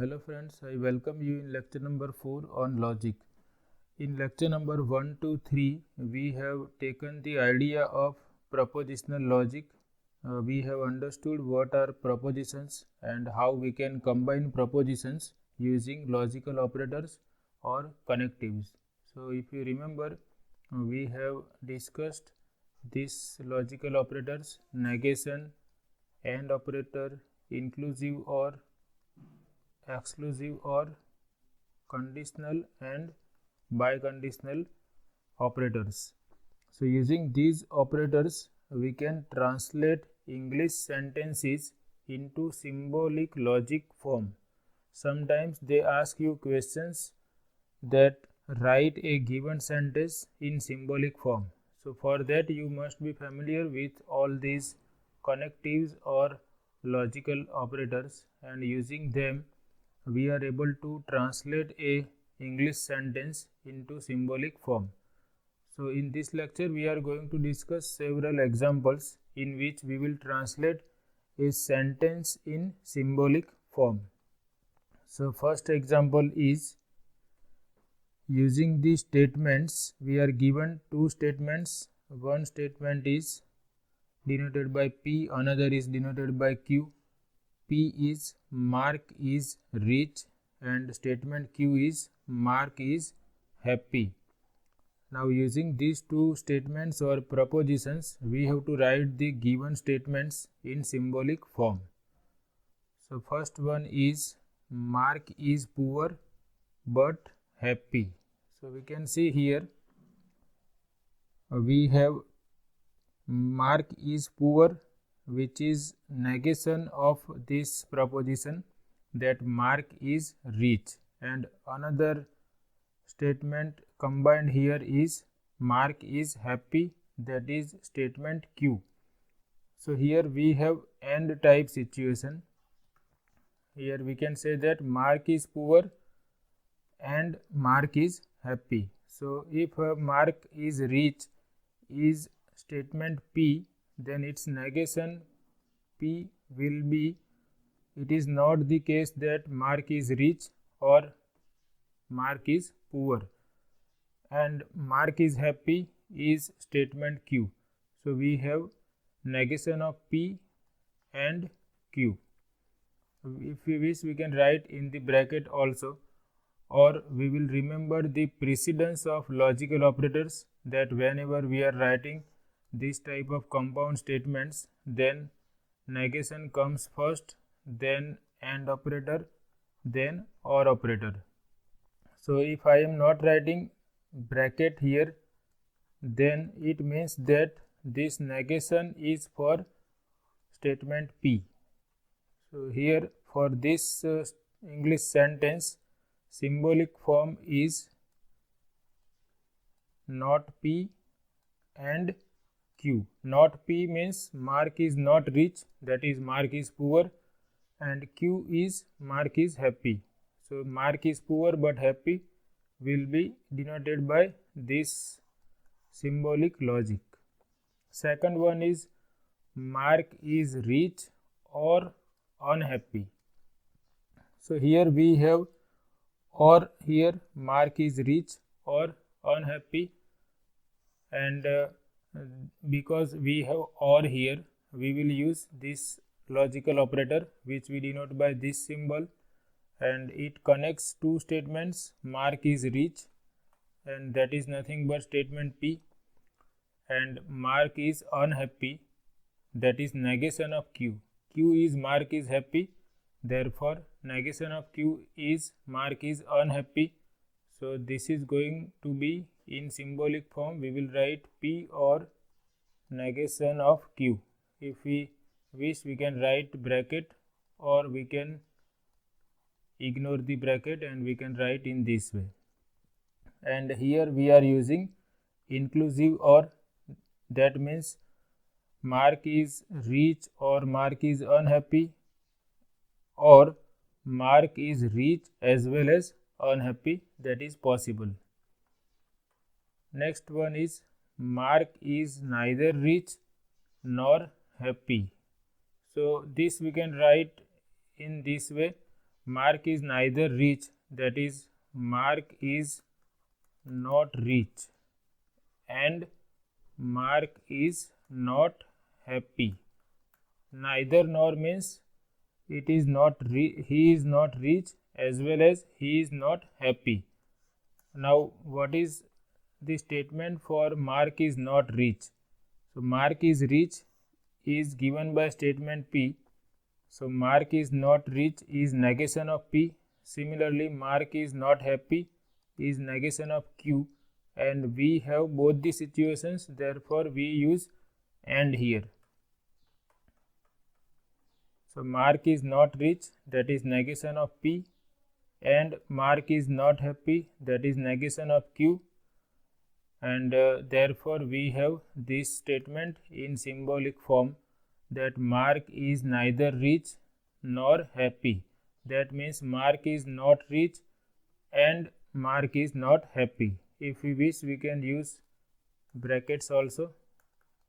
Hello friends, I welcome you in lecture number 4 on logic. In lecture number 1 to 3, we have taken the idea of propositional logic. We have understood what are propositions and how we can combine propositions using logical operators or connectives. So if you remember, we have discussed these logical operators: negation, AND operator, inclusive or, exclusive or, conditional and biconditional operators. So using these operators we can translate English sentences into symbolic logic form. Sometimes they ask you questions that write a given sentence in symbolic form. So for that you must be familiar with all these connectives or logical operators, and using them we are able to translate a English sentence into symbolic form. So in this lecture we are going to discuss several examples in which we will translate a sentence in symbolic form. So first example is, using these statements we are given two statements. One statement is denoted by P, another is denoted by Q. P is Mark is rich and statement Q is Mark is happy. Now using these two statements or propositions we have to write the given statements in symbolic form. So first one is Mark is poor but happy. So we can see here we have Mark is poor, which is negation of this proposition that Mark is rich, and another statement combined here is Mark is happy, that is statement Q. So here we have AND type situation. Here we can say that Mark is poor and Mark is happy. So if Mark is rich is statement P, then its negation P will be, it is not the case that Mark is rich or Mark is poor, and Mark is happy is statement Q. So we have negation of P and Q. If we wish we can write in the bracket also, or we will remember the precedence of logical operators, that whenever we are writing this type of compound statements, then negation comes first, then AND operator, then OR operator. So if I am not writing bracket here, then it means that this negation is for statement P. So here for this English sentence symbolic form is not P and Q. Not P means Mark is not rich, that is Mark is poor, and Q is Mark is happy. So Mark is poor but happy will be denoted by this symbolic logic. Second one is Mark is rich or unhappy. So here we have or, here Mark is rich or unhappy, and because we have or here we will use this logical operator which we denote by this symbol, and it connects two statements. Mark is rich and that is nothing but statement P, and Mark is unhappy, that is negation of Q. Q is Mark is happy, therefore negation of Q is Mark is unhappy. So this is going to be in symbolic form. We will write P or negation of Q. If we wish we can write bracket, or we can ignore the bracket and we can write in this way. And here we are using inclusive or, that means Mark is rich or Mark is unhappy, or Mark is rich as well as unhappy, that is possible. Next one is Mark is neither rich nor happy. So this we can write in this way: mark is neither rich, that is mark is not rich, and mark is not happy. Neither nor means it is not he is not rich as well as he is not happy. Now what is the statement for mark is not rich? So mark is rich is given by statement P. So mark is not rich is negation of P. Similarly, mark is not happy is negation of Q, and we have both the situations, therefore we use AND here. So mark is not rich, that is negation of P, and mark is not happy, that is negation of Q, and therefore we have this statement in symbolic form, that mark is neither rich nor happy. That means mark is not rich and mark is not happy. If we wish, we can use brackets also.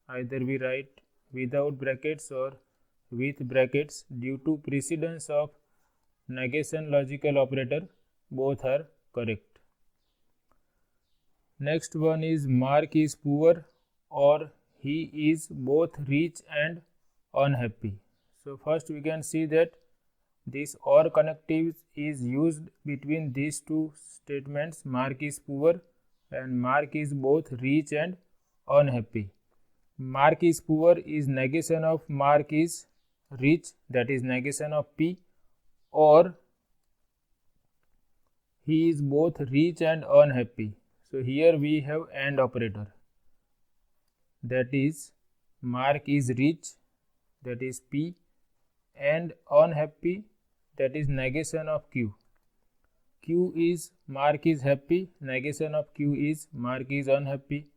Either we write without brackets or with brackets. Due to precedence of negation logical operator, both are correct. Next one is mark is poor or he is both rich and unhappy. So first we can see that this OR connective is used between these two statements, mark is poor and mark is both rich and unhappy. Mark is poor is negation of mark is rich, that is negation of P, or he is both rich and unhappy. So here we have AND operator, that is mark is rich, that is P, and unhappy, that is negation of Q. Q is mark is happy, negation of Q is mark is unhappy.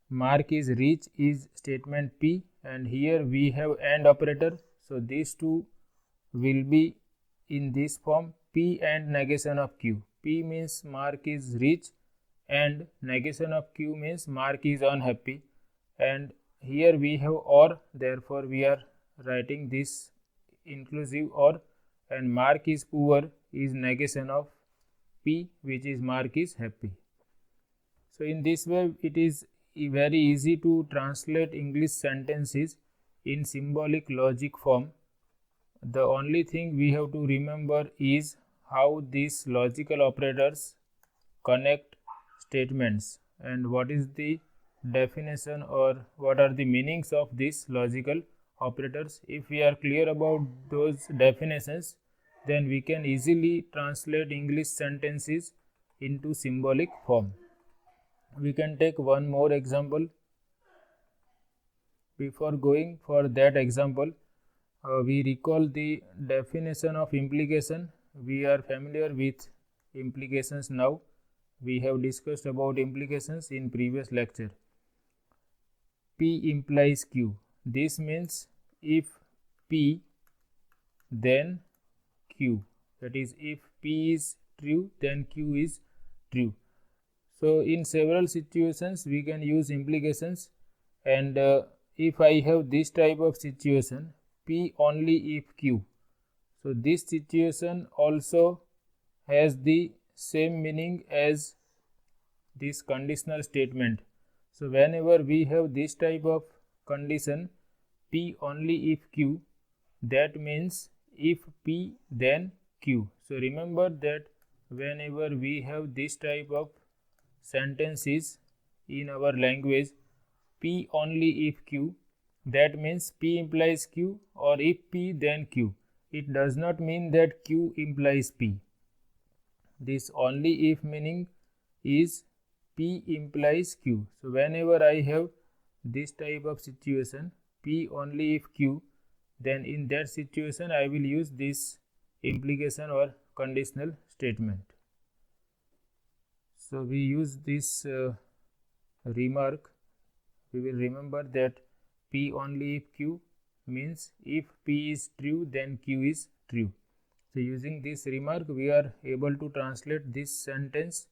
Mark is rich is statement P, and here we have AND operator. So these two will be in this form, P and negation of Q. P means mark is rich and negation of Q means mark is unhappy, and here we have OR, therefore we are writing this inclusive OR, and mark is poor is negation of P, which is mark is happy. So in this way it is very easy to translate English sentences in symbolic logic form. The only thing we have to remember is how these logical operators connect statements and what is the definition or what are the meanings of these logical operators. If we are clear about those definitions, then we can easily translate English sentences into symbolic form. We can take one more example. Before going for that example, we recall the definition of implication. We are familiar with implications now. We have discussed about implications in previous lecture. P implies Q. This means if P then Q, that is if P is true then Q is true. So in several situations we can use implications, and if I have this type of situation, P only if Q, so this situation also has the same meaning as this conditional statement. So whenever we have this type of condition, P only if Q, that means if P then Q. So remember that whenever we have this type of sentences in our language, P only if Q, that means P implies Q, or if P then Q. It does not mean that Q implies P. This only if meaning is P implies Q. So whenever I have this type of situation, P only if Q, then in that situation I will use this implication or conditional statement. So we use this remark. We will remember that P only if Q means if P is true then Q is true. So using this remark we are able to translate this sentence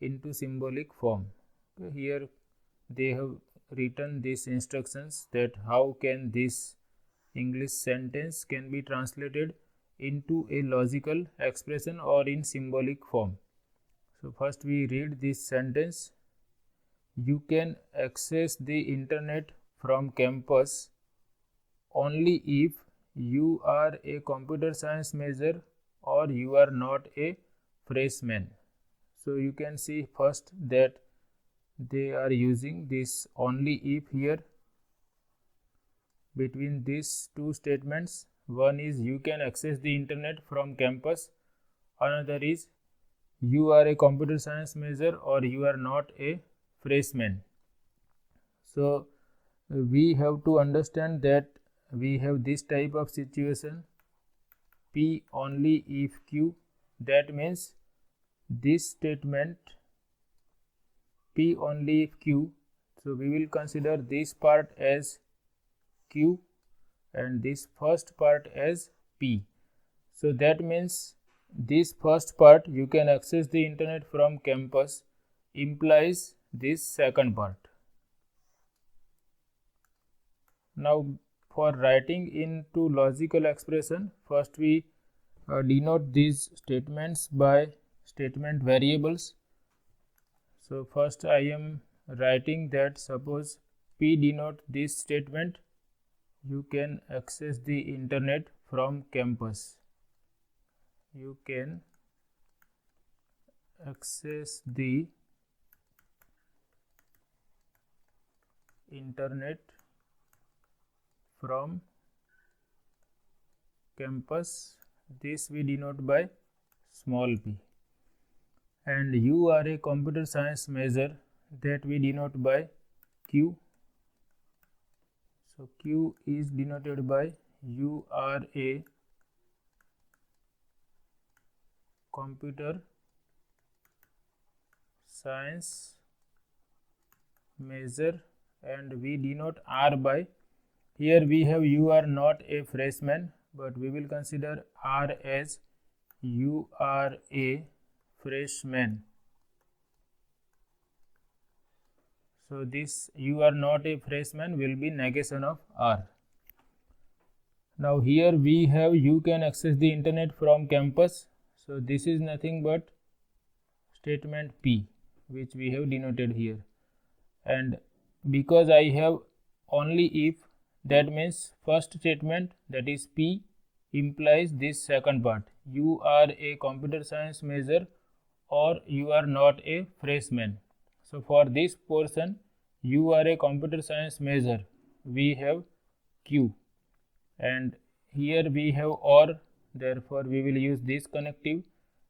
into symbolic form. Okay, here they have written these instructions that how can this English sentence can be translated into a logical expression or in symbolic form. So first we read this sentence. You can access the internet from campus only if you are a computer science major or you are not a freshman. So you can see first that they are using this only if here between these two statements. One is you can access the internet from campus, another is you are a computer science major or you are not a freshman. So we have to understand that we have this type of situation, P only if Q. That means this statement P only if Q. So we will consider this part as Q and this first part as P. So that means this first part, you can access the internet from campus, implies this second part. Now for writing into logical expression, first we denote these statements by statement variables. So first I am writing that suppose P denote this statement, you can access the internet from campus. You can access the internet from campus. This we denote by small p. And you are a computer science major, that we denote by Q. So Q is denoted by you are a computer science major, and we denote R by, here we have you are not a freshman, but we will consider R as you are a freshman. So this you are not a freshman will be negation of R. Now here we have you can access the internet from campus. So this is nothing but statement P, which we have denoted here. And because I have only if, that means first statement, that is P, implies this second part, you are a computer science major or you are not a freshman. So for this portion, you are a computer science major, we have Q, and here we have or, therefore we will use this connective,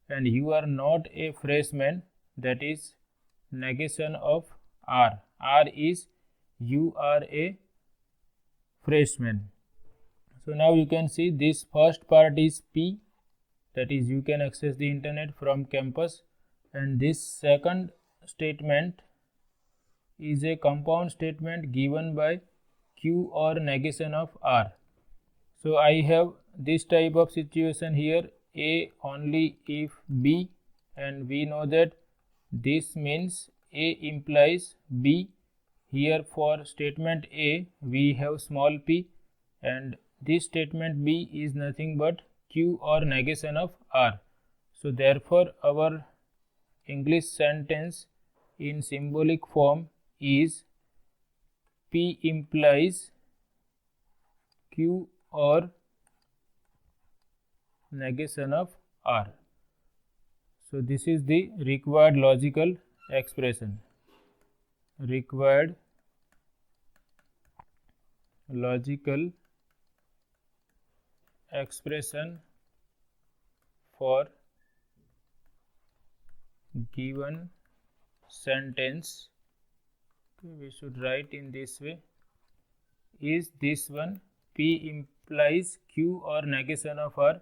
and you are not a freshman, that is negation of R. R is you are a freshman. So now you can see this first part is P, that is you can access the internet from campus, and this second statement is a compound statement given by Q or negation of R. So I have this type of situation here, A only if B, and we know that this means A implies B. Here for statement A we have small p, and this statement B is nothing but Q or negation of R. So therefore our English sentence in symbolic form is P implies Q or negation of R. So this is the required logical expression. Required logical expression for given sentence, we should write in this way, is this one, P implies Q or negation of R.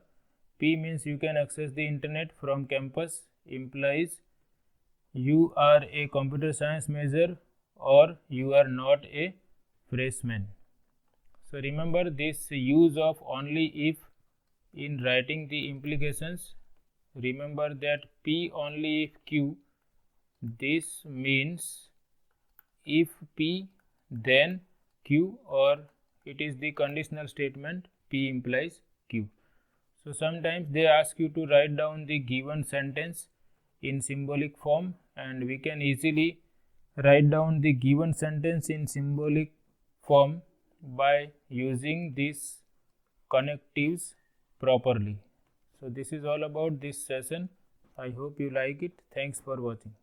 P means you can access the internet from campus, implies you are a computer science major or you are not a freshman. So remember this use of only if in writing the implications. Remember that P only if Q, this means if P then Q, or it is the conditional statement P implies Q. So sometimes they ask you to write down the given sentence in symbolic form, and we can easily write down the given sentence in symbolic form by using these connectives properly. So this is all about this session. I hope you like it. Thanks for watching.